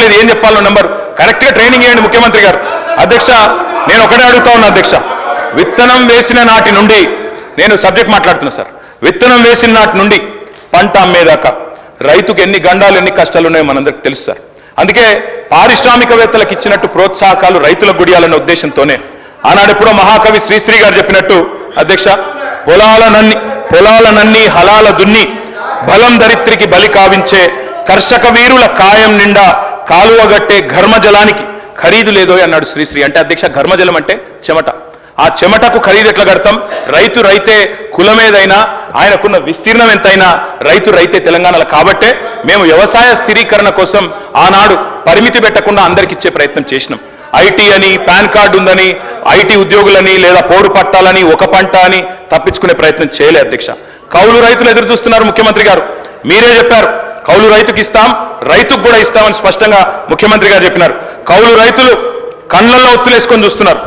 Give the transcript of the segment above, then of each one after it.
లేదు ఏం చెప్పాలో నంబర్ కరెక్ట్ గా ట్రైనింగ్ చేయండి ముఖ్యమంత్రి గారు. అధ్యక్ష నేను ఒకటే అడుగుతా ఉన్నా అధ్యక్ష, విత్తనం వేసిన నాటి నుండి నేను సబ్జెక్ట్ మాట్లాడుతున్నా సార్. విత్తనం వేసిన నాటి నుండి పంట అమ్మేదాకా రైతుకు ఎన్ని గండాలు ఎన్ని కష్టాలు ఉన్నాయో మనందరికి తెలుసు సార్. అందుకే పారిశ్రామికవేత్తలకు ఇచ్చినట్టు ప్రోత్సాహకాలు రైతులకు గుడియాలనే ఉద్దేశంతోనే ఆనాడు ఎప్పుడో మహాకవి శ్రీశ్రీ గారు చెప్పినట్టు అధ్యక్ష, పొలాలనన్నీ హలాల దున్ని బలం దరిత్రికి బలి కావించే కర్షక వీరుల కాయం నిండా కాలువగట్టే ఘర్మజలానికి ఖరీదు లేదో అన్నాడు శ్రీశ్రీ. అంటే అధ్యక్ష ఘర్మజలం అంటే చెమట. ఆ చెమటకు ఖరీదు ఎట్లా కడతాం? రైతు రైతే, కులమేదైనా ఆయనకున్న విస్తీర్ణం ఎంతైనా రైతు రైతే తెలంగాణలో. కాబట్టే మేము వ్యవసాయ స్థిరీకరణ కోసం ఆనాడు పరిమితి పెట్టకుండా అందరికి ఇచ్చే ప్రయత్నం చేసినాం. ఐటీ అని, పాన్ కార్డు ఉందని, ఐటీ ఉద్యోగులని లేదా పోడు పట్టాలని, ఒక పంట అని తప్పించుకునే ప్రయత్నం చేయలే అధ్యక్ష. కౌలు రైతులు ఎదురు చూస్తున్నారు ముఖ్యమంత్రి గారు. మీరే చెప్పారు కౌలు రైతుకి ఇస్తాం, రైతుకు కూడా ఇస్తామని స్పష్టంగా ముఖ్యమంత్రి గారు చెప్పినారు. కౌలు రైతులు కళ్ళల్లో ఒత్తులేసుకొని చూస్తున్నారు.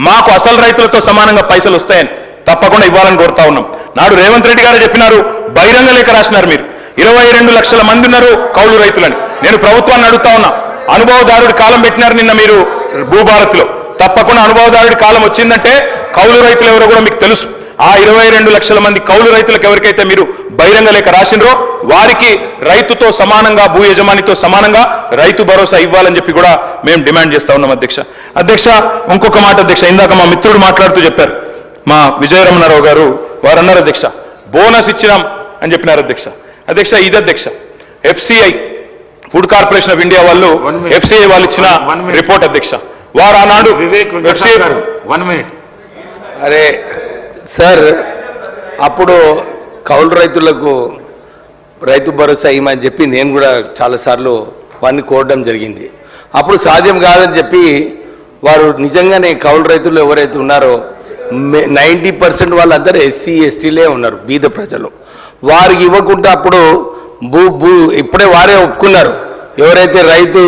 మాకు అసలు రైతులతో సమానంగా పైసలు వస్తాయని తప్పకుండా ఇవ్వాలని కోరుతా ఉన్నాం. నాడు రేవంత్ రెడ్డి గారు చెప్పినారు, బహిరంగ లేఖ రాసినారు. మీరు 22 లక్షల మంది ఉన్నారు కౌలు రైతులని. నేను ప్రభుత్వాన్ని అడుగుతా ఉన్నా, అనుభవదారుడి కాలం పెట్టినారు నిన్న మీరు భూభారత్లో. తప్పకుండా అనుభవదారుడి కాలం వచ్చిందంటే కౌలు రైతులు ఎవరో కూడా మీకు తెలుసు. ఆ 22 లక్షల మంది కౌలు రైతులకు ఎవరికైతే మీరు బహిరంగ లేఖ రాసినరో వారికి రైతుతో సమానంగా, భూ యజమానితో సమానంగా రైతు భరోసా ఇవ్వాలని చెప్పి కూడా మేము డిమాండ్ చేస్తా ఉన్నాం అధ్యక్ష. అధ్యక్ష ఇంకొక మాట అధ్యక్ష, ఇందాక మా మిత్రుడు మాట్లాడుతూ చెప్పారు, మా విజయరమణారావు గారు, వారు అన్నారు అధ్యక్ష బోనస్ ఇచ్చినాం అని చెప్పినారు అధ్యక్ష. అధ్యక్ష ఇది అధ్యక్ష FCI food corporation of India వాళ్ళు FCI వాళ్ళు ఇచ్చిన రిపోర్ట్ అధ్యక్ష. వారు ఆనాడు అరే సార్, అప్పుడు కౌలు రైతులకు రైతు భరోసా ఇవ్వమని చెప్పి నేను కూడా చాలాసార్లు వారిని కోరడం జరిగింది. అప్పుడు సాధ్యం కాదని చెప్పి వారు నిజంగానే కౌలు రైతులు ఎవరైతే ఉన్నారో 90% వాళ్ళందరూ SC STలే ఉన్నారు, బీద ప్రజలు. వారికి ఇవ్వకుండా అప్పుడు ఇప్పుడే వారే ఒప్పుకున్నారు. ఎవరైతే రైతు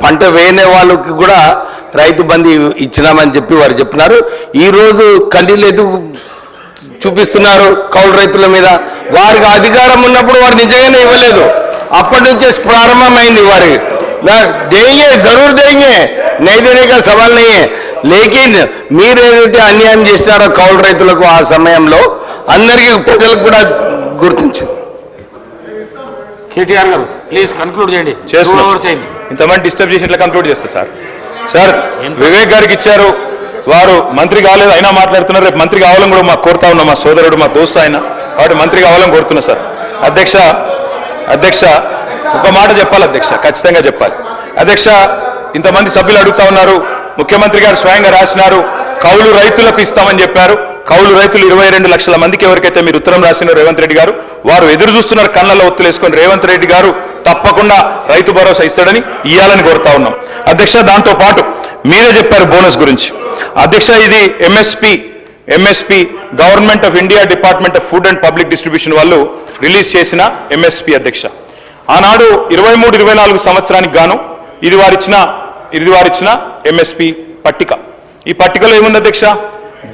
పంట వేయనే వాళ్ళకి కూడా రైతు బంధు ఇచ్చినామని చెప్పి వారు చెప్పినారు. ఈరోజు కన్నీళ్ళు ఎందుకు చూపిస్తున్నారు కౌలు రైతుల మీద? వారికి అధికారం ఉన్నప్పుడు వారు నిజంగానే ఇవ్వలేదు. అప్పటి నుంచే ప్రారంభమైంది వారి దేంగే జరూర్ దేంగే నైదేనే కా సవాల్ నయ్యే. లేకిన్ మీరు ఏదైతే అన్యాయం చేసినారో కౌలు రైతులకు ఆ సమయంలో అందరికీ ప్రజలకు కూడా గుర్తించు. కేటీఆర్ గారు ప్లీజ్ కన్క్లూడ్ చేయండి. ఇంతమంది డిస్టర్బ్ చేసి ఇట్లా కంక్లూడ్ చేస్తా సార్. సార్ వివేక్ గారికి ఇచ్చారు, వారు మంత్రి కాలేదు అయినా మాట్లాడుతున్నారు. రేపు మంత్రి కావాలని కూడా మాకు కోరుతా ఉన్నాం, మా సోదరుడు మా దోస్తు ఆయన, కాబట్టి మంత్రి కావాలని కోరుతున్నా సార్. అధ్యక్ష ఒక మాట చెప్పాలి అధ్యక్ష, ఖచ్చితంగా చెప్పాలి అధ్యక్ష. ఇంతమంది సభ్యులు అడుగుతా ఉన్నారు, ముఖ్యమంత్రి గారు స్వయంగా రాసినారు కౌలు రైతులకు ఇస్తామని చెప్పారు. కౌలు రైతులు 22 లక్షల మందికి ఎవరికైతే మీరు ఉత్తరం రాసినారు రేవంత్ రెడ్డి గారు, వారు ఎదురు చూస్తున్నారు కళ్ళల్లో ఒత్తులేసుకొని. రేవంత్ రెడ్డి గారు తప్పకుండా రైతు భరోసా ఇస్తాడని ఇవ్వాలని కోరుతా ఉన్నాం అధ్యక్ష. దాంతో పాటు మీరే చెప్పారు బోనస్ గురించి అధ్యక్ష. ఇది MSP government of India department of food and public distribution వాళ్ళు రిలీజ్ చేసిన MSP అధ్యక్ష. ఆనాడు 23-24 సంవత్సరానికి గాను ఇది వారిచ్చిన MSP పట్టిక. ఈ పట్టికలో ఏముంది అధ్యక్ష?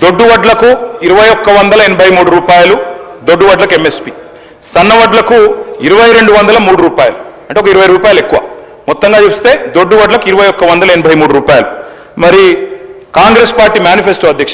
దొడ్డు వడ్లకు 2183 రూపాయలు దొడ్డు వడ్లకు MSP, సన్న వడ్లకు 2203 రూపాయలు, అంటే ఒక 20 రూపాయలు ఎక్కువ. మొత్తంగా చూస్తే దొడ్డు వడ్లకు 2183 రూపాయలు. మరి కాంగ్రెస్ పార్టీ మేనిఫెస్టో అధ్యక్ష